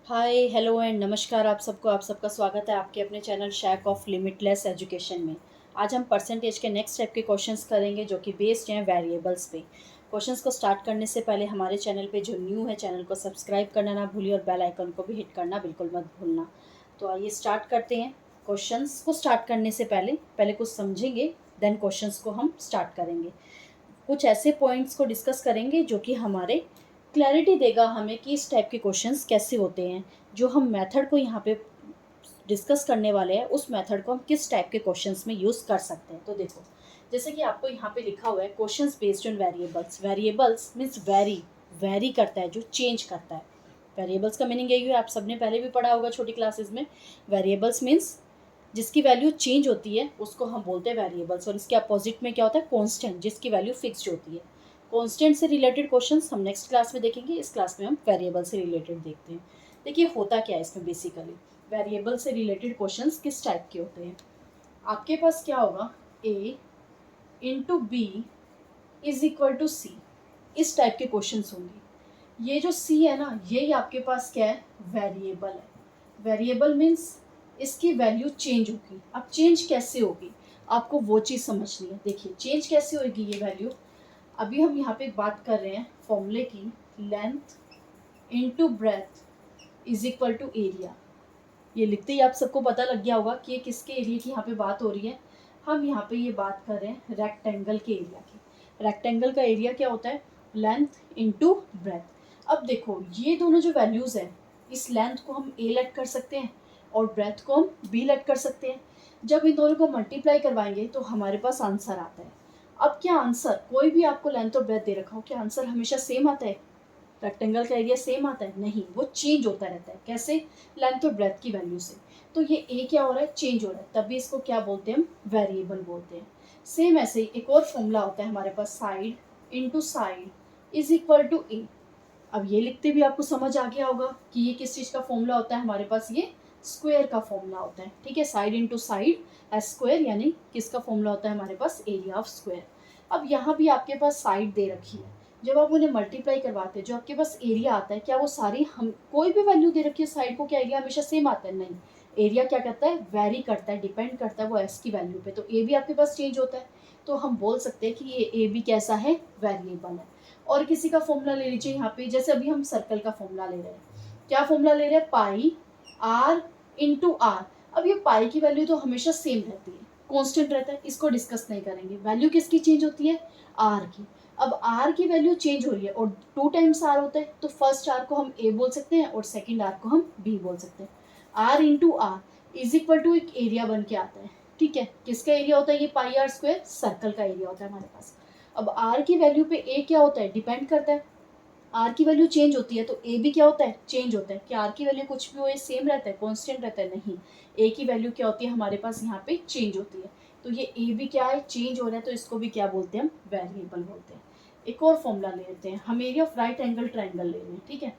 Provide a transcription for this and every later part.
Hi hello and नमस्कार आप सबका स्वागत है आपके अपने चैनल शैक ऑफ लिमिटलेस एजुकेशन में। आज हम परसेंटेज के नेक्स्ट स्टेप के क्वेश्चंस करेंगे जो कि बेस्ड हैं वेरिएबल्स पे। क्वेश्चंस को स्टार्ट करने से पहले हमारे चैनल पे जो न्यू है चैनल को सब्सक्राइब करना ना भूलिए और बेल आइकन को भी हिट करना बिल्कुल मत भूलना। तो आइए स्टार्ट करते हैं। क्वेश्चंस को स्टार्ट करने से पहले पहले कुछ समझेंगे, देन क्वेश्चंस को हम स्टार्ट करेंगे। कुछ ऐसे पॉइंट्स को डिस्कस करेंगे जो कि हमारे क्लैरिटी देगा हमें कि इस टाइप के क्वेश्चंस कैसे होते हैं। जो हम मेथड को यहाँ पे डिस्कस करने वाले हैं उस मेथड को हम किस टाइप के क्वेश्चंस में यूज़ कर सकते हैं। तो देखो, जैसे कि आपको यहाँ पे लिखा हुआ है questions based on variables. Variables means very करता है, जो चेंज करता है। वेरिएबल्स का मीनिंग यही है, आप सबने पहले भी पढ़ा होगा छोटी क्लासेस में। वेरिएबल्स मीन्स जिसकी वैल्यू चेंज होती है उसको हम बोलते हैं वेरिएबल्स, और इसके अपोजिट में क्या होता है, कांस्टेंट, जिसकी वैल्यू फिक्स्ड होती है। कांस्टेंट से रिलेटेड क्वेश्चंस हम नेक्स्ट क्लास में देखेंगे, इस क्लास में हम वेरिएबल से रिलेटेड देखते हैं। देखिए होता क्या है इसमें बेसिकली, वेरिएबल से रिलेटेड क्वेश्चंस किस टाइप के होते हैं। आपके पास क्या होगा, A into B is equal to C, इस टाइप के क्वेश्चंस होंगे। ये जो सी है ना, यही आपके पास क्या है, वेरिएबल है। वेरिएबल मीन्स इसकी वैल्यू चेंज होगी। अब चेंज कैसे होगी आपको वो चीज़ समझनी है। देखिए चेंज कैसे होगी ये वैल्यू। अभी हम यहाँ पे बात कर रहे हैं फॉर्मूले की, length into breadth is equal to area. ये लिखते ही आप सबको पता लग गया होगा कि ये किसके एरिया की यहाँ पे बात हो रही है। हम यहाँ पे ये बात कर रहे हैं रेक्टेंगल के एरिया की। रेक्टेंगल का एरिया क्या होता है, लेंथ इनटू ब्रेथ। अब देखो ये दोनों जो वैल्यूज़ हैं, इस लेंथ को हम ए लेट कर सकते हैं और ब्रेथ को हम बी लेट कर सकते हैं। जब इन दोनों को मल्टीप्लाई करवाएंगे तो हमारे पास आंसर आता है। अब क्या आंसर, कोई भी आपको लेंथ और ब्रेथ दे रखा हो, क्या आंसर हमेशा सेम आता है? रेक्टेंगल का एरिया सेम आता है? नहीं, वो चेंज होता रहता है। कैसे? लेंथ और ब्रेथ की वैल्यू से। तो ये ए क्या हो रहा है, चेंज हो रहा है, तभी इसको क्या बोलते हैं, हम वेरिएबल बोलते हैं। सेम ऐसे ही एक और फॉर्मूला होता है हमारे पास, side into side is equal to A. अब ये लिखते भी आपको समझ आ गया होगा कि ये किस चीज़ का फॉर्मूला होता है हमारे पास, ये स्क्वायर का फॉर्मूला होता है। ठीक है, side into side S square, यानी किसका फॉर्मूला होता है हमारे पास, एरिया ऑफ स्क्वायर। अब यहाँ भी आपके पास साइड दे रखी है, जब आप उन्हें मल्टीप्लाई करवाते हैं जो आपके पास एरिया आता है, क्या वो सारी, हम कोई भी वैल्यू दे रखी है साइड को, क्या एरिया हमेशा सेम आता है? नहीं, एरिया क्या करता है, वेरी करता है, डिपेंड करता है वो एस की वैल्यू पे। तो ए भी आपके पास चेंज होता है, तो हम बोल सकते हैं कि ये ए भी कैसा है, वेरिएबल है। और किसी का फॉर्मूला ले लीजिए यहाँ पे, जैसे अभी हम सर्कल का फॉर्मूला ले रहे हैं। क्या फॉर्मूला ले रहे हैं, पाई आर इंटू आर। अब ये पाई की वैल्यू तो हमेशा सेम रहती है, कांस्टेंट रहता है, इसको डिस्कस नहीं करेंगे। वैल्यू किसकी चेंज होती है, आर की। अब आर की वैल्यू चेंज हो रही है और 2 टाइम्स आर होता है, तो फर्स्ट आर को हम ए बोल सकते हैं और सेकेंड आर को हम बी बोल सकते हैं। R into r is equal to एक एरिया बन के आता है। ठीक है, किसका एरिया होता है ये, पाई आर स्क्वायर, सर्कल का एरिया होता है हमारे पास। अब आर की वैल्यू पे ए क्या होता है, डिपेंड करता है। आर की वैल्यू चेंज होती है तो ए भी क्या होता है, चेंज होता है। क्या आर की वैल्यू कुछ भी हो, ये सेम रहता है, कांस्टेंट रहता है? नहीं, ए की वैल्यू क्या होती है हमारे पास यहाँ पे, चेंज होती है। तो ये ए भी क्या है, चेंज हो रहा है, तो इसको भी क्या बोलते हैं, हम वेरिएबल बोलते हैं। एक और फॉर्मूला ले लेते हैं, हम area of right angle triangle ले रहे हैं। ठीक है,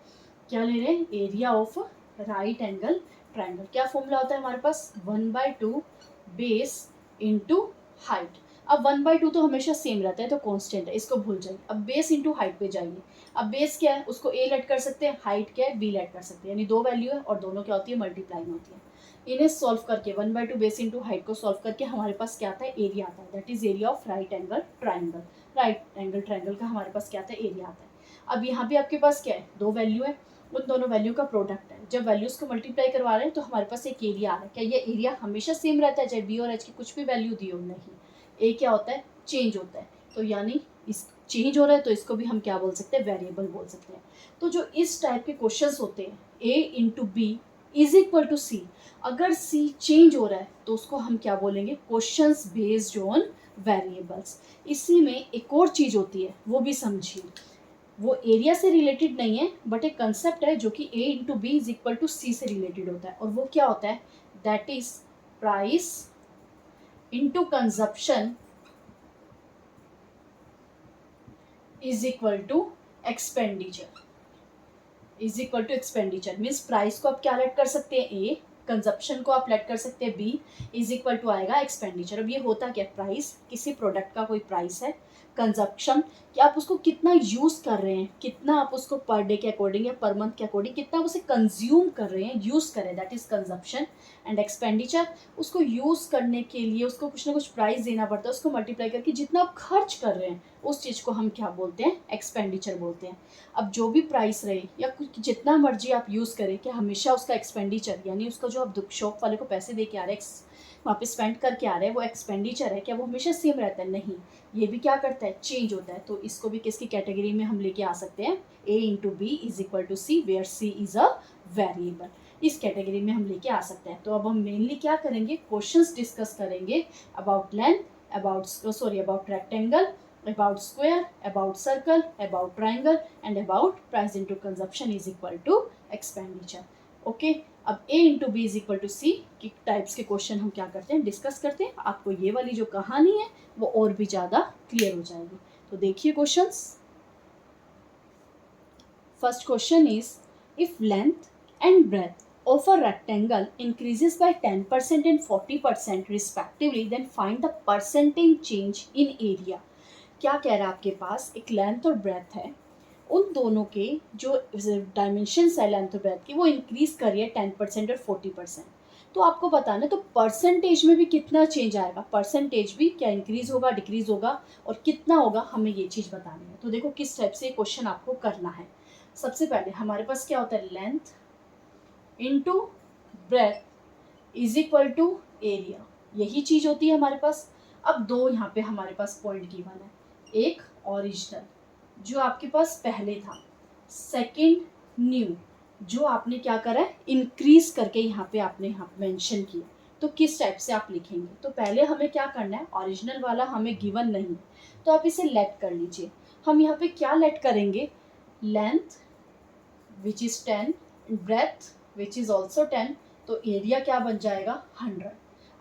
क्या ले रहे हैं, area of right angle triangle. क्या फॉर्मूला होता है हमारे पास, 1/2 बेस इंटू हाइट। अब 1/2 तो हमेशा सेम रहता है, तो कांस्टेंट है, इसको भूल जाइए। अब बेस इंटू हाइट पे जाइए। अब बेस क्या है, उसको ए लेट कर सकते हैं, हाइट क्या है, बी लेट कर सकते हैं, यानी दो वैल्यू है और दोनों क्या होती है, मल्टीप्लाई में होती है। इन्हें सॉल्व करके 1/2 बेस इंटू हाइट को सॉल्व करके हमारे पास क्या आता है, एरिया आता है, that is area of right angle triangle. Right angle triangle का हमारे पास क्या आता है, एरिया आता है। अब यहाँ पे आपके पास क्या है, दो वैल्यू है, उन दोनों वैल्यू का प्रोडक्ट है। जब वैल्यूज को मल्टीप्लाई करवा रहे हैं तो हमारे पास एक एरिया आ रहा है। क्या ये एरिया हमेशा सेम रहता है, चाहे बी और एच की कुछ भी वैल्यू दी हो? नहीं, ए क्या होता है, चेंज होता है। तो यानी इस चेंज हो रहा है तो इसको भी हम क्या बोल सकते हैं, वेरिएबल बोल सकते हैं। तो जो इस टाइप के क्वेश्चंस होते हैं, A into B is equal to C, अगर सी चेंज हो रहा है तो उसको हम क्या बोलेंगे, क्वेश्चंस बेस्ड ऑन वेरिएबल्स। इसी में एक और चीज होती है, वो भी समझिए। वो एरिया से रिलेटेड नहीं है, बट एक कंसेप्ट है जो कि A into B is equal to C से रिलेटेड होता है। और वो क्या होता है, that is price into consumption is equal to expenditure. Is equal to expenditure means price को आप क्या लेट कर सकते हैं, ए, कंजप्शन को आप लेट कर सकते हैं बी, इज इक्वल टू आएगा एक्सपेंडिचर। अब ये होता क्या, प्राइस, किसी प्रोडक्ट का कोई प्राइस है, कंजप्शन कि आप उसको कितना यूज़ कर रहे हैं, कितना आप उसको पर डे के अकॉर्डिंग या पर मंथ के अकॉर्डिंग कितना आप उसे कंज्यूम कर रहे हैं, यूज़ कर रहे हैं, that is consumption. And expenditure, उसको यूज़ करने के लिए उसको कुछ ना कुछ प्राइस देना पड़ता है, उसको मल्टीप्लाई करके जितना आप खर्च कर रहे हैं उस चीज़ को हम क्या बोलते हैं, एक्सपेंडिचर बोलते हैं। अब जो भी प्राइस रहे या कुछ जितना मर्जी आप यूज़ करें, कि हमेशा उसका एक्सपेंडिचर यानी उसका जो आप शॉप वाले को पैसे दे के आ रहे हैं, वहाँ पे स्पेंड करके आ रहे हैं, वो एक्सपेंडिचर है क्या, वो हमेशा सेम रहता है, नहीं, ये भी क्या करता है, चेंज होता है। तो इसको भी किसकी कैटेगरी में हम लेके आ सकते हैं, A into B is equal to C, where C is a variable, इस कैटेगरी में हम लेके आ सकते हैं। तो अब हम मेनली क्या करेंगे, क्वेश्चंस डिस्कस करेंगे about length, about rectangle, about square, about circle, about triangle and about price into consumption is equal to expenditure. Okay, अब A into B is equal to C की टाइप्स के question हम क्या करते हैं, discuss करते हैं। आपको ये वाली जो कहानी है वो और भी ज़्यादा क्लियर हो जाएगी। तो देखिए questions. First question is, if length and breadth of a rectangle increases by 10% and 40% respectively, then find the percentage change in area. क्या कह रहा है, आपके पास एक लेंथ और ब्रेथ है, उन दोनों के जो डायमेंशंस है लेंथ और ब्रेथ की वो इंक्रीज करिए 10% और 40%। तो आपको बताना है तो परसेंटेज में भी कितना चेंज आएगा, परसेंटेज भी क्या इंक्रीज होगा, डिक्रीज होगा, और कितना होगा, हमें ये चीज़ बतानी है। तो देखो किस टाइप से क्वेश्चन आपको करना है। सबसे पहले हमारे पास क्या होता है, length into breadth is equal to area, यही चीज़ होती है हमारे पास। अब दो यहाँ पे हमारे पास पॉइंट गिवन है, एक ओरिजिनल जो आपके पास पहले था, सेकंड न्यू जो आपने क्या करा है, इंक्रीज करके यहाँ पे आपने यहाँ मेंशन किया। तो किस टाइप से आप लिखेंगे, तो पहले हमें क्या करना है, ओरिजिनल वाला हमें गिवन नहीं, तो आप इसे लेट कर लीजिए। हम यहाँ पे क्या लेट करेंगे, length which is 10, breadth which is also 10, तो एरिया क्या बन जाएगा 100।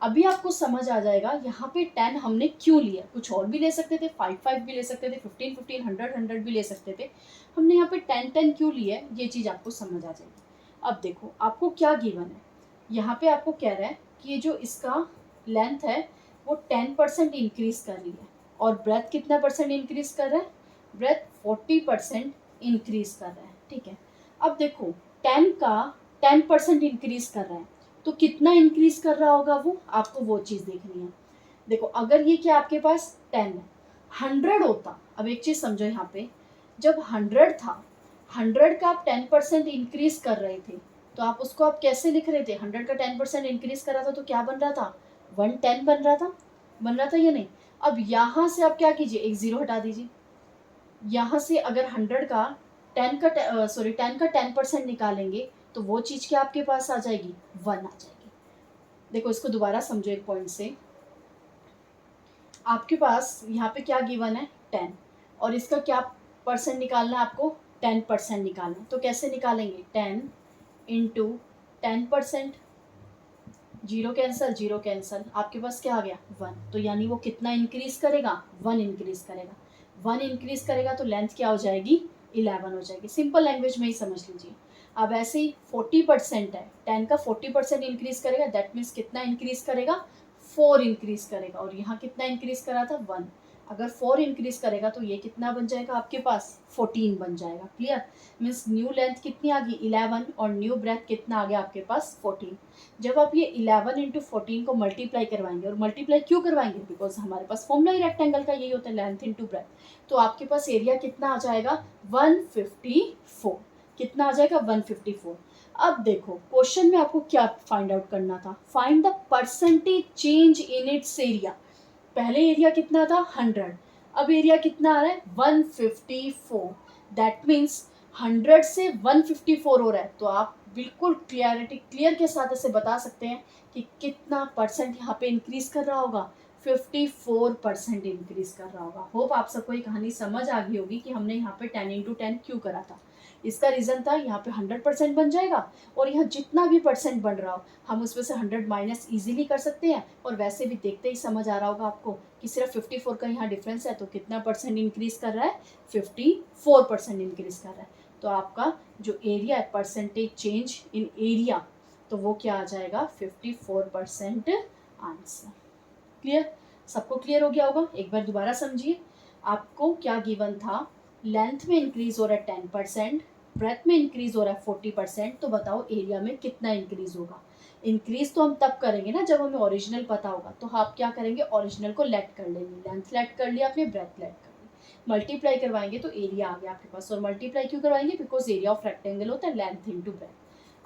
अभी आपको समझ आ जाएगा यहाँ पे 10 हमने क्यों लिया, कुछ और भी ले सकते थे, 5 भी ले सकते थे, 15 100 भी ले सकते थे, हमने यहाँ पे 10 क्यों लिया है, ये चीज़ आपको समझ आ जाएगी। अब देखो आपको क्या गिवन है, यहाँ पे आपको कह रहा है कि ये जो इसका लेंथ है वो 10% इंक्रीज कर रही है, और ब्रेथ कितना परसेंट इंक्रीज कर रहा है, ब्रेथ 40% इंक्रीज कर रहा है, ठीक है। अब देखो 10 का 10% इंक्रीज कर रहा है, तो कितना इंक्रीज कर रहा होगा वो, आपको वो चीज़ देखनी है। देखो अगर ये क्या आपके पास 10 है, 100 होता, अब एक चीज़ समझो यहाँ पे, जब 100 था, 100 का आप 10% इंक्रीज कर रहे थे, तो आप उसको आप कैसे लिख रहे थे, 100 का 10% इंक्रीज कर रहा था तो क्या बन रहा था, 110 बन रहा था या नहीं। अब यहाँ से आप क्या कीजिए, एक जीरो हटा दीजिए, यहाँ से अगर 100 का 10 का 10% निकालेंगे तो वो चीज़ क्या आपके पास आ जाएगी, 1 आ जाएगी। देखो इसको दोबारा समझो एक पॉइंट से, आपके पास यहाँ पे क्या गिवन है 10, और इसका क्या परसेंट निकालना है आपको, 10% निकालना है। तो कैसे निकालेंगे, 10 इंटू 10%, जीरो कैंसल, आपके पास क्या आ गया 1। तो यानी वो कितना इंक्रीज करेगा, 1 इंक्रीज करेगा, 1 इंक्रीज करेगा तो लेंथ क्या हो जाएगी, 11 हो जाएगी। सिंपल लैंग्वेज में ही समझ लीजिए। अब ऐसे ही 40% है, 10 का 40% इंक्रीज करेगा, दैट मीन्स कितना इंक्रीज करेगा, 4 इंक्रीज करेगा, और यहाँ कितना इंक्रीज करा था 1। अगर 4 इंक्रीज करेगा तो ये कितना बन जाएगा आपके पास, 14 बन जाएगा। क्लियर, मीन्स न्यू लेंथ कितनी आ गई 11, और न्यू ब्रेथ कितना आ गया आपके पास 14। जब आप ये 11 इंटू 14 को मल्टीप्लाई करवाएंगे, और मल्टीप्लाई क्यों करवाएंगे, बिकॉज हमारे पास फॉर्मूला ही रेक्टेंगल का यही होता है, लेंथ इंटू ब्रेथ, तो आपके पास एरिया कितना आ जाएगा 154, कितना आ जाएगा 154। अब देखो क्वेश्चन में आपको क्या फाइंड आउट करना था, find the percentage change in its area. पहले एरिया कितना था 100, अब एरिया कितना आ रहा है 154, दैट मीन्स 100 से 154 हो रहा है। तो आप बिल्कुल क्लियर के साथ ऐसे बता सकते हैं कि कितना परसेंट यहाँ पे इंक्रीज कर रहा होगा, 54% इंक्रीज कर रहा होगा। होप आप सबको ये कहानी समझ आ गई होगी कि हमने यहाँ पे 10 इंटू 10 क्यों करा था। इसका रीज़न था यहाँ पे 100% बन जाएगा, और यहाँ जितना भी परसेंट बन रहा हो हम उसमें से 100 माइनस ईजिली कर सकते हैं। और वैसे भी देखते ही समझ आ रहा होगा आपको कि सिर्फ 54 का यहाँ डिफरेंस है, तो कितना परसेंट इंक्रीज कर रहा है, 54% इंक्रीज कर रहा है। तो आपका जो एरिया है, परसेंटेज चेंज इन एरिया, तो वो क्या आ जाएगा 54% आंसर। क्लियर? सबको क्लियर हो गया होगा? एक बार दोबारा समझिए। आपको क्या गिवन था, लेंथ में इंक्रीज हो रहा है 10%, ब्रेथ में इंक्रीज हो रहा है 40%, तो बताओ एरिया में कितना इंक्रीज होगा। इंक्रीज तो हम तब करेंगे ना जब हमें ओरिजिनल पता होगा, तो आप क्या करेंगे, ओरिजिनल को लेट कर लेंगे, लेंथ लेट कर लिया आपने, ब्रेथ लेट कर ली, मल्टीप्लाई करवाएंगे तो एरिया आ गया आपके पास। और मल्टीप्लाई क्यों करवाएंगे, बिकॉज एरिया ऑफ रेक्टेंगल होता है लेंथ इंटू ब्रेथ।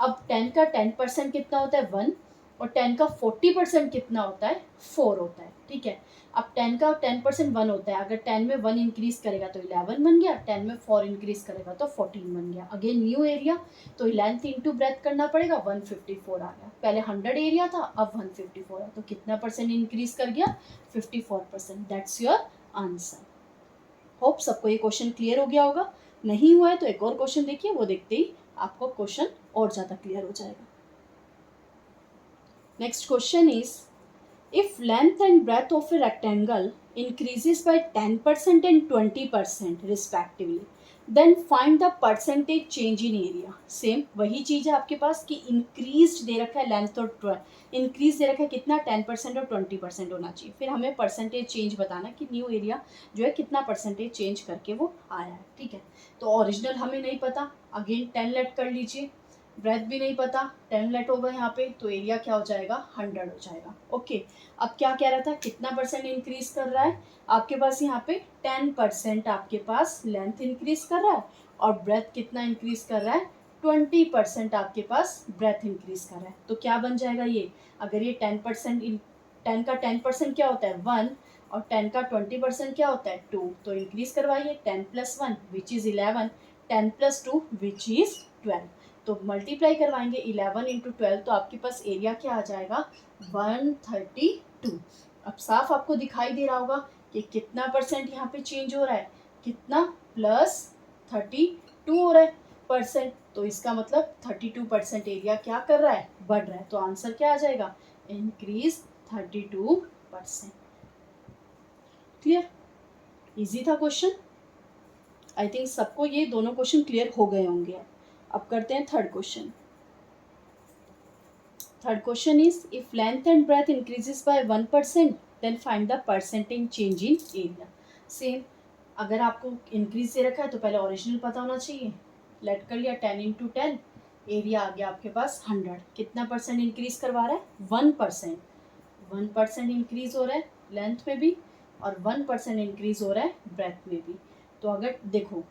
अब 10 का 10% कितना होता है 1, और 10 का 40% कितना होता है 4 होता है। ठीक है, अब 10 का 10% 1 होता है, अगर 10 में 1 इंक्रीज करेगा तो 11 बन गया, 10 में 4 इंक्रीज करेगा तो 14 बन गया। अगेन न्यू एरिया, तो लेंथ इंटू ब्रेथ करना पड़ेगा, 154 आ गया। पहले 100 एरिया था, अब 154 है, तो कितना परसेंट इंक्रीज कर गया 54%। That's your answer. होप सबको ये क्वेश्चन क्लियर हो गया होगा। नहीं हुआ है तो एक और क्वेश्चन देखिए, वो देखते ही आपको क्वेश्चन और ज़्यादा क्लियर हो जाएगा। Next question is, if length and breadth of a rectangle increases by 10% and 20% respectively, then find the percentage change in area। Same वही चीज़ है आपके पास कि इंक्रीज दे रखा है लेंथ और इंक्रीज दे रखा है कितना 10% और 20% होना चाहिए, फिर हमें परसेंटेज चेंज बताना कि न्यू एरिया जो है कितना परसेंटेज चेंज करके वो आया है। ठीक है, तो ओरिजिनल हमें नहीं पता, अगेन 10 लेट कर लीजिए, ब्रेथ भी नहीं पता, 10 लेट होगा यहाँ पे, तो एरिया क्या हो जाएगा 100 हो जाएगा। ओके, अब क्या कह रहा था, कितना परसेंट इंक्रीज कर रहा है आपके पास, यहाँ पे 10% आपके पास लेंथ इंक्रीज कर रहा है, और ब्रेथ कितना इंक्रीज कर रहा है 20% आपके पास ब्रेथ इंक्रीज कर रहा है। तो क्या बन जाएगा ये, अगर ये 10% 10 का 10% क्या होता है 1, और 10 का 20% क्या होता है 2, तो इंक्रीज करवाइए, 10 + 1 विच इज़ 11, 10 + 2 विच इज़ 12, तो मल्टीप्लाई करवाएंगे 11 × 12, तो आपके पास एरिया क्या आ जाएगा 132। अब साफ आपको दिखाई दे रहा होगा कि कितना परसेंट यहाँ पे चेंज हो रहा है, कितना +32 हो रहा है परसेंट, तो इसका मतलब 32% एरिया क्या कर रहा है, बढ़ रहा है। तो आंसर क्या आ जाएगा, इंक्रीज 32%। क्लियर? इजी था क्वेश्चन। आई थिंक सबको ये दोनों क्वेश्चन क्लियर हो गए होंगे। अब करते हैं third question. Third question is, if length and breadth increases by 1%, then find the percentage change in area। Same, अगर आपको इंक्रीज दे रखा है तो पहले ओरिजिनल पता होना चाहिए, लेट कर लिया 10 × 10, एरिया आ गया आपके पास 100। कितना परसेंट इंक्रीज करवा रहा है 1%, 1% इंक्रीज हो रहा है लेंथ में भी, और 1% इंक्रीज हो रहा है ब्रेथ में भी। तो अगर देखो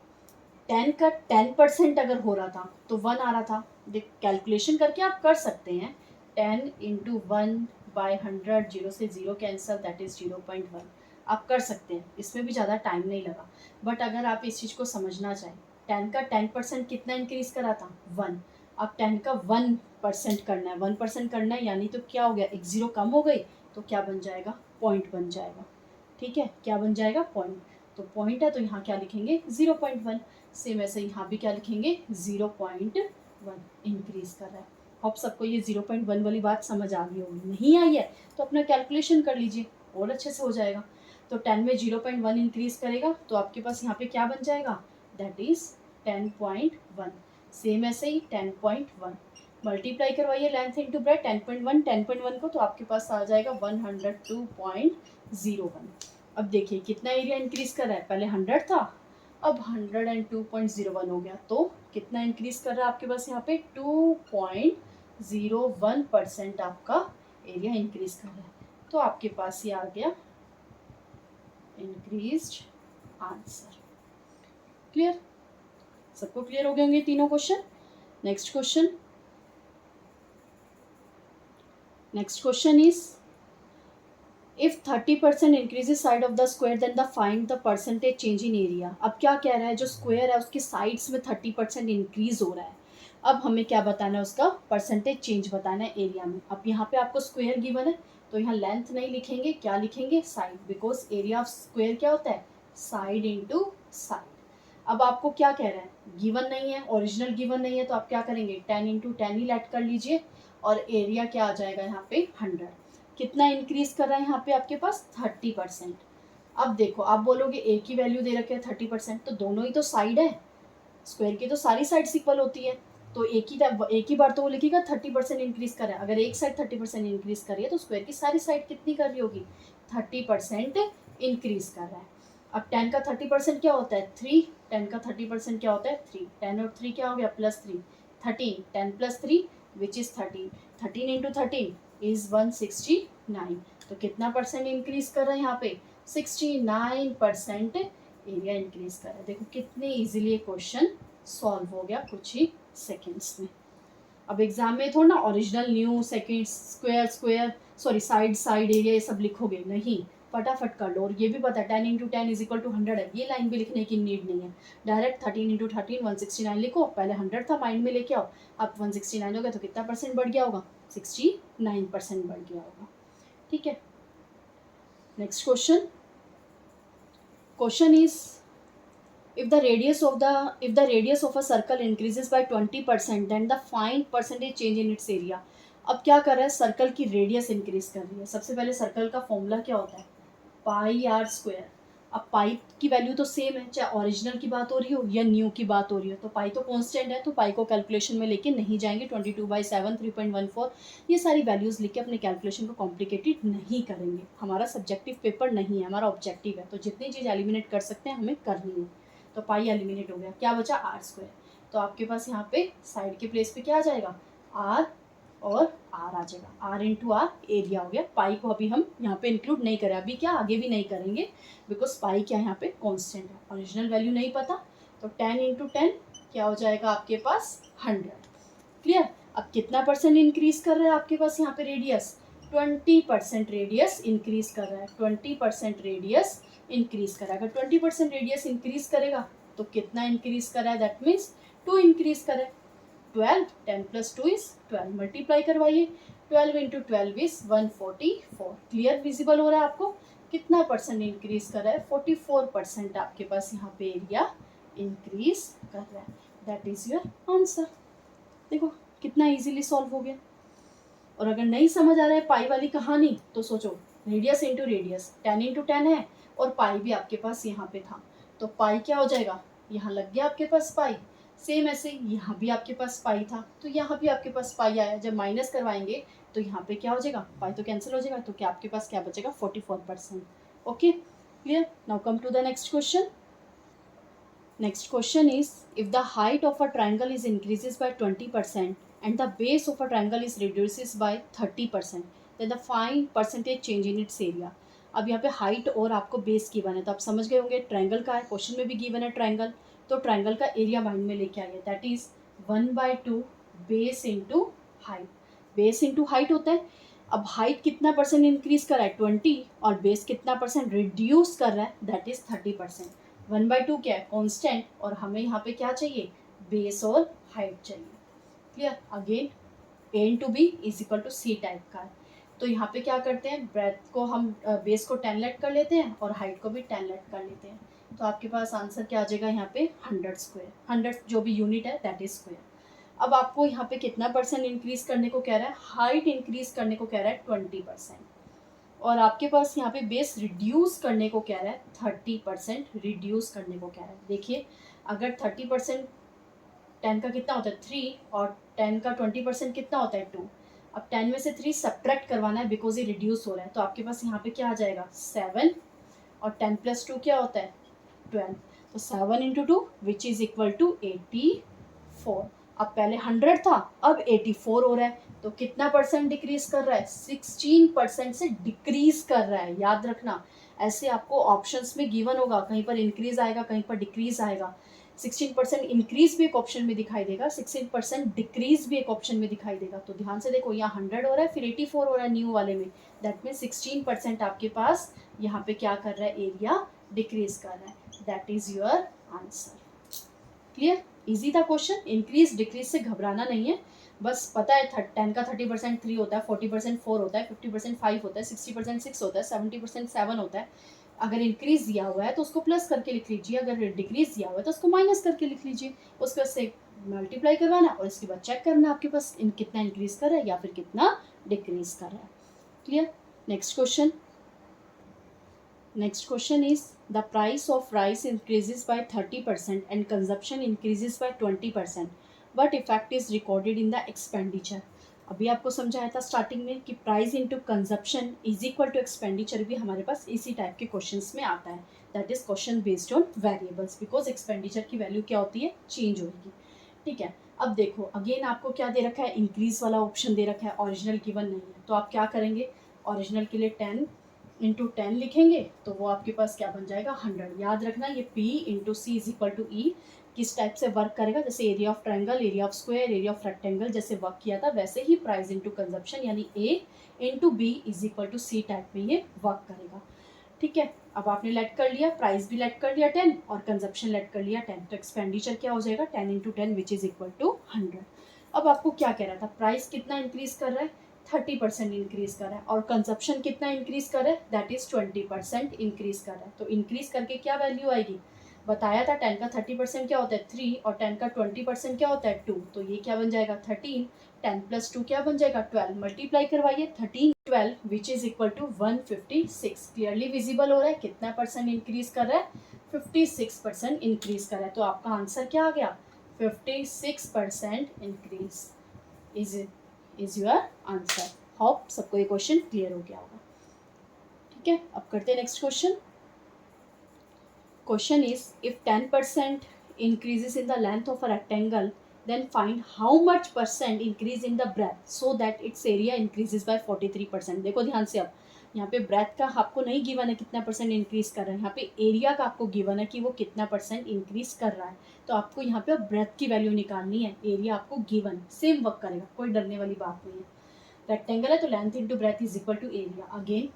10 का 10% अगर हो रहा था तो 1 आ रहा था, देख कैलकुलेशन करके आप कर सकते हैं, 10 × 1/100, 0 से 0 कैंसल, दैट इज़ 0.1, आप कर सकते हैं, इसमें भी ज़्यादा टाइम नहीं लगा। बट अगर आप इस चीज़ को समझना चाहें, 10 का 10% कितना इंक्रीज करा था 1, अब 10 का 1% करना है, 1% करना है, यानी तो क्या हो गया, एक ज़ीरो कम हो गई, तो क्या बन जाएगा, पॉइंट बन जाएगा। ठीक है, क्या बन जाएगा, पॉइंट। तो पॉइंट है तो यहाँ क्या लिखेंगे 0.1, सेम ऐसे यहाँ भी क्या लिखेंगे 0.1 इंक्रीज कर रहा है। होप सबको ये 0.1 वाली बात समझ आ गई होगी, नहीं आई है तो अपना कैलकुलेशन कर लीजिए और अच्छे से हो जाएगा। तो 10 में 0.1 इंक्रीज करेगा तो आपके पास यहाँ पे क्या बन जाएगा, दैट इज 10.1। सेम ऐसे ही 10.1 मल्टीप्लाई करवाइए लेंथ इंटू ब्रेथ, 10.1 को, तो आपके पास आ जाएगा 102.01। अब देखिए कितना एरिया इंक्रीज कर रहा है, पहले 100 था, अब 102.01 हो गया, तो कितना इंक्रीज कर रहा है आपके पास यहाँ पे 2.01% आपका एरिया इंक्रीज कर रहा है। तो आपके पास ये आ गया इंक्रीज्ड आंसर। क्लियर? सबको क्लियर हो गए होंगे तीनों question. Next question is, if 30% increases side of the square then the find the percentage change in area. अब क्या कह रहा है, जो स्क्वायर है उसके साइड्स में 30% इंक्रीज हो रहा है, अब हमें क्या बताना है, उसका परसेंटेज चेंज बताना है एरिया में। अब यहाँ पे आपको स्क्वायर गिवन है तो यहाँ लेंथ नहीं लिखेंगे, क्या लिखेंगे side, because area of square क्या होता है साइड इंटू साइड। अब आपको क्या कह रहा है, गिवन नहीं है, ओरिजिनल गिवन नहीं है, तो आप क्या करेंगे 10 × 10 ही लेट कर लीजिए, और एरिया क्या आ जाएगा यहाँ पे 100। कितना इंक्रीज कर रहा है यहाँ पे आपके पास 30%। अब देखो आप बोलोगे एक ही वैल्यू दे रखे हैं 30%, तो दोनों ही तो साइड है, स्क्वायर की तो सारी साइड्स इक्वल होती है, तो एक ही बार तो वो लिखेगा 30% इंक्रीज कर रहा है। अगर एक साइड 30% इंक्रीज कर रही है तो स्क्वायर की सारी साइड कितनी कर रही होगी, 30% इंक्रीज कर रहा है। अब 10 का 30% क्या होता है, 3। 10 का 30% क्या होता है, 3। 10 और 3 क्या हो गया, +3, 13। 10 + 3 विच इज़ 13। 13 into 13 is 169। तो कितना परसेंट इंक्रीज कर रहा है यहाँ पे, 69% एरिया इंक्रीज कर रहा है। देखो कितने इजीली ये क्वेश्चन सॉल्व हो गया कुछ ही सेकेंड्स में। अब एग्जाम में थोड़ा ना original, new, second, square square, sorry side side area ये सब लिखोगे, नहीं, फटाफट कर लो। और ये भी पता है 10 इंटू 10 इज इक्वल टू 100 है, ये लाइन भी लिखने की नीड नहीं है। डायरेक्ट 13 इंटू 13 169 लिखो, पहले 100 था माइंड में लेके आओ, अब 169 हो गया तो कितना परसेंट बढ़ गया होगा, 69% बढ़ गया होगा। ठीक है, next question. Question is if the radius of a circle increases by 20% then the find percentage change in its area। अब क्या कर रहा है, सर्कल की रेडियस इंक्रीज कर रही है। सबसे पहले सर्कल का फॉर्मूला क्या होता है, पाई आर स्क्वायर। अब पाई की वैल्यू तो सेम है, चाहे ओरिजिनल की बात हो रही हो या न्यू की बात हो रही हो, तो पाई तो कांस्टेंट है, तो पाई को कैलकुलेशन में लेके नहीं जाएंगे। 22/7 3.14 ये सारी वैल्यूज लिख के अपने कैलकुलेशन को कॉम्प्लिकेटेड नहीं करेंगे। हमारा सब्जेक्टिव पेपर नहीं है, हमारा ऑब्जेक्टिव है, तो जितनी चीज़ एलिमिनेट कर सकते हैं हमें करनी है। तो पाई एलिमिनेट हो गया, क्या बचा आर स्क्वायर। तो आपके पास यहाँ पे साइड के प्लेस पे क्या आ जाएगा, आर और आर आ जाएगा, आर इंटू आर एरिया हो गया। पाई को अभी हम यहाँ पे इंक्लूड नहीं करें, अभी क्या आगे भी नहीं करेंगे, बिकॉज पाई क्या यहाँ पे कांस्टेंट है, ओरिजिनल वैल्यू नहीं पता। तो 10 इंटू 10 क्या हो जाएगा आपके पास, 100। क्लियर। अब कितना परसेंट इंक्रीज कर रहा है आपके पास यहाँ पे रेडियस, 20% रेडियस इंक्रीज कर रहा है, 20% रेडियस इंक्रीज कर रहा है। अगर 20% रेडियस इंक्रीज करेगा तो कितना इंक्रीज कर रहा है, दैट मीन्स 2 इंक्रीज करे, 12, 10 + 2 इज 12, मल्टीप्लाई करवाइए, 12 इंटू 12 इज 144। क्लियर, विजिबल हो रहा है आपको, कितना परसेंट इंक्रीज कर रहा है, 44% आपके पास यहाँ पे एरिया इंक्रीज कर रहा है। That is your answer. देखो कितना इजीली सॉल्व हो गया। और अगर नहीं समझ आ रहा है पाई वाली कहानी तो सोचो, रेडियस इंटू रेडियस, 10 इंटू 10 है और पाई भी आपके पास यहाँ पे था, तो पाई क्या हो जाएगा, यहाँ लग गया आपके पास पाई। सेम ऐसे यहाँ भी आपके पास पाई था तो यहाँ भी आपके पास पाई आया, जब माइनस करवाएंगे तो यहाँ पे क्या हो जाएगा, पाई तो कैंसिल हो जाएगा, तो क्या आपके पास क्या बचेगा, 44%। Okay, clear. Now come to the next question. Next question is, if the height of a triangle is increases by 20% and the base of a triangle is reduces by 30%, then the find percentage change in its area। अब यहाँ पे height और आपको base given है, तो आप समझ गए होंगे ट्रायंगल का है, क्वेश्चन में भी गिवन है ट्रायंगल, तो ट्रायंगल का एरिया माइंड में लेके आइए, that is 1/2 base into height. Base into height होता है। अब हाइट कितना परसेंट इंक्रीज कर रहा है, 20, और बेस कितना परसेंट रिड्यूस कर रहा है, दैट इज 30%। 1/2 क्या है, कांस्टेंट, और हमें यहाँ पे क्या चाहिए, बेस और हाइट चाहिए। Clear. Again A into B is equal to C type का है, तो यहाँ पे क्या करते हैं, ब्रेथ को हम बेस को 10 लेट कर लेते हैं और हाइट को भी 10 लेट कर लेते हैं, तो आपके पास आंसर क्या आ जाएगा यहाँ पे 100 स्क्वायर, 100 जो भी यूनिट है दैट इज स्क्वायर। अब आपको यहाँ पे कितना परसेंट इंक्रीज करने को कह रहा है, हाइट इंक्रीज करने को कह रहा है 20%, और आपके पास यहाँ पे बेस रिड्यूस करने को कह रहा है 30% रिड्यूस करने को कह रहा है। देखिए अगर 30%, 10 का कितना होता है 3, और 10 का 20% कितना होता है 2। अब 10 में से 3 सब्ट्रैक्ट करवाना है बिकॉज ये रिड्यूस हो रहा है, तो आपके पास यहाँ पे क्या आ जाएगा 7, और 10 + 2 क्या होता है 12, तो 7 into 2 which is equal to 84। अब पहले 100 था, अब 84 हो रहा है, तो कितना परसेंट डिक्रीज कर रहा है, 16% से डिक्रीज कर रहा है। याद रखना, ऐसे आपको ऑप्शंस में गिवन होगा, कहीं पर इंक्रीज आएगा कहीं पर डिक्रीज आएगा। 16% इंक्रीज भी एक ऑप्शन में दिखाई देगा, 16% डिक्रीज भी एक ऑप्शन में दिखाई देगा। तो ध्यान से देखो, यहाँ 100 हो रहा है फिर 84 हो रहा है न्यू वाले में, दैट मीन 16% आपके पास यहाँ पे क्या कर रहा है, एरिया डिक्रीज कर रहा है। That is your answer. Clear, easy था क्वेश्चन। इंक्रीज डिक्रीज से घबराना नहीं है, बस पता है 10 का 30% 3 होता है, 40% 4 होता है, 50% 5 होता है, 60% 6 होता है, 70% 7 होता है। अगर इंक्रीज दिया हुआ है तो उसको प्लस करके लिख लीजिए, अगर डिक्रीज दिया हुआ है तो उसको माइनस करके लिख लीजिए, उसके बाद से मल्टीप्लाई करवाना और इसके बाद चेक करना आपके पास कितना इंक्रीज कर रहा है या फिर कितना डिक्रीज कर रहा है। Clear. Next question. Next question is, the price of rice increases by 30% and consumption increases by 20%. What effect is recorded in the expenditure. अभी आपको समझाया था स्टार्टिंग में कि price into consumption is equal to expenditure, भी हमारे पास इसी type के क्वेश्चंस में आता है। That is question based on variables, because expenditure की वैल्यू क्या होती है, चेंज होगी। ठीक है, अब देखो अगेन आपको क्या दे रखा है, इंक्रीज वाला ऑप्शन दे रखा है, ओरिजिनल गिवन नहीं है। तो आप क्या करेंगे, ओरिजिनल के लिए 10 इंटू 10 लिखेंगे तो वो आपके पास क्या बन जाएगा, 100। याद रखना ये P into C is equal to E किस टाइप से वर्क करेगा, जैसे area of triangle, area of square, area of rectangle जैसे वर्क किया था, वैसे ही प्राइस इंटू कंजप्शन यानी A into B is equal to C type में ये वर्क करेगा। ठीक है, अब आपने लेट कर लिया, प्राइस भी लेट कर लिया 10 और कंजप्शन लेट कर लिया 10, तो एक्सपेंडिचर क्या हो जाएगा 10 into 10 which is equal to 100। अब आपको क्या कह रहा था, प्राइस कितना इंक्रीज कर रहा है, 30% इंक्रीज कर रहा है, और कंजप्शन कितना इंक्रीज कर रहा है, दैट इज 20% इंक्रीज कर रहा है। तो इंक्रीज करके क्या वैल्यू आएगी, बताया था 10 का 30% क्या होता है 3 और 10 का 20% क्या होता है 2, तो ये क्या बन जाएगा 13, 10 प्लस 2 क्या बन जाएगा 12, मल्टीप्लाई करवाइए 13 12 which is equal to 156। Clearly visible हो रहा है कितना परसेंट इंक्रीज कर रहा है, 56% इंक्रीज कर रहा है। तो आपका आंसर क्या आ गया, 56% increase is your answer. Hope सबको ये क्वेश्चन क्लियर हो गया होगा। ठीक है, अब करते हैं next question. Question is, if 10% increases in the length of a rectangle, then find how much percent increase in the breadth so that its area increases by 43%। देखो ध्यान से, अब यहाँ पे ब्रेथ का आपको नहीं गिवन है कितना परसेंट इंक्रीज कर रहा है, यहाँ पे एरिया का आपको गिवन है कि वो कितना परसेंट इंक्रीज कर रहा है। तो आपको यहाँ पे ब्रेथ की वैल्यू निकालनी है, एरिया आपको गिवन, सेम वर्क करेगा, कोई डरने वाली बात नहीं है। रेक्टेंगल है तो length into breadth is equal to area. Again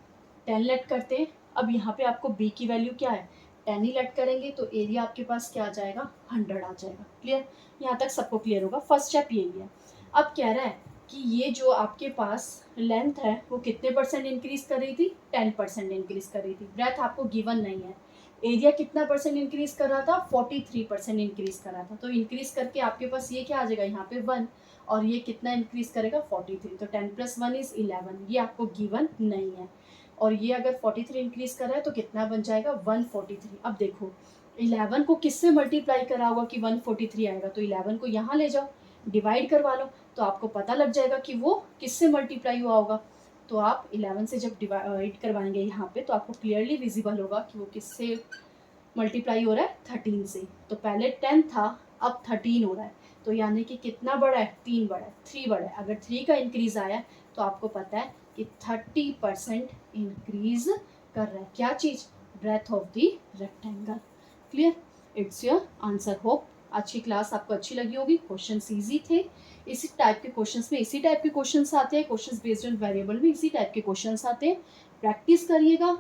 10 let करते हैं, अब यहाँ पे आपको बी की वैल्यू क्या है, 10 ही लेट करेंगे तो एरिया आपके पास क्या आ जाएगा, 100 आ जाएगा। क्लियर, यहाँ तक सबको क्लियर होगा, फर्स्ट स्टेप यही है। अब कह रहा है कि ये जो आपके पास लेंथ है वो कितने परसेंट इंक्रीज कर रही थी, 10% इंक्रीज कर रही थी। ब्रेथ आपको गिवन नहीं है, एरिया कितना परसेंट इंक्रीज कर रहा था, 43% इंक्रीज कर रहा था। तो इंक्रीज करके आपके पास ये क्या आ जाएगा, यहाँ पे 1, और ये कितना इंक्रीज करेगा 43, तो 10 प्लस 1 इज 11, ये आपको गिवन नहीं है। और ये अगर 43 इंक्रीज कर रहा है तो कितना बन जाएगा 143। अब देखो 11 को किससे मल्टीप्लाई करा होगा कि 143 आएगा, तो 11 को यहाँ ले जाओ डिवाइड करवा लो तो आपको पता लग जाएगा कि वो किससे मल्टीप्लाई हुआ होगा। तो आप 11 से जब डिवाइड करवाएंगे यहाँ पे तो आपको क्लियरली विजिबल होगा कि वो किससे मल्टीप्लाई हो रहा है, 13 से। तो पहले 10 था अब 13 हो रहा है, तो यानी कि कितना बड़ा है, 3 बड़ा है, 3 बड़ा है। अगर 3 का इंक्रीज आया तो आपको पता है कि 30% इंक्रीज कर रहा है क्या चीज़, breadth of the rectangle. Clear, it's your answer. Hope आज की क्लास आपको अच्छी लगी होगी, क्वेश्चन ईजी थे। इसी टाइप के क्वेश्चंस में इसी टाइप के क्वेश्चंस आते हैं, क्वेश्चंस बेस्ड ऑन वेरिएबल में इसी टाइप के क्वेश्चंस आते हैं। प्रैक्टिस करिएगा।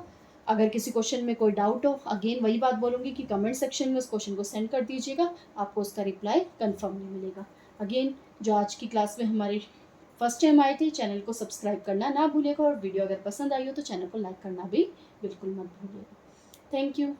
अगर किसी क्वेश्चन में कोई डाउट हो, अगेन वही बात बोलूँगी कि कमेंट सेक्शन में उस क्वेश्चन को सेंड कर दीजिएगा, आपको उसका रिप्लाई कन्फर्मली मिलेगा। अगेन जो आज की क्लास में हमारी फर्स्ट टाइम आए थे, चैनल को सब्सक्राइब करना ना भूलिएगा, और वीडियो अगर पसंद आई हो तो चैनल को लाइक करना भी बिल्कुल मत भूलिएगा। Thank you.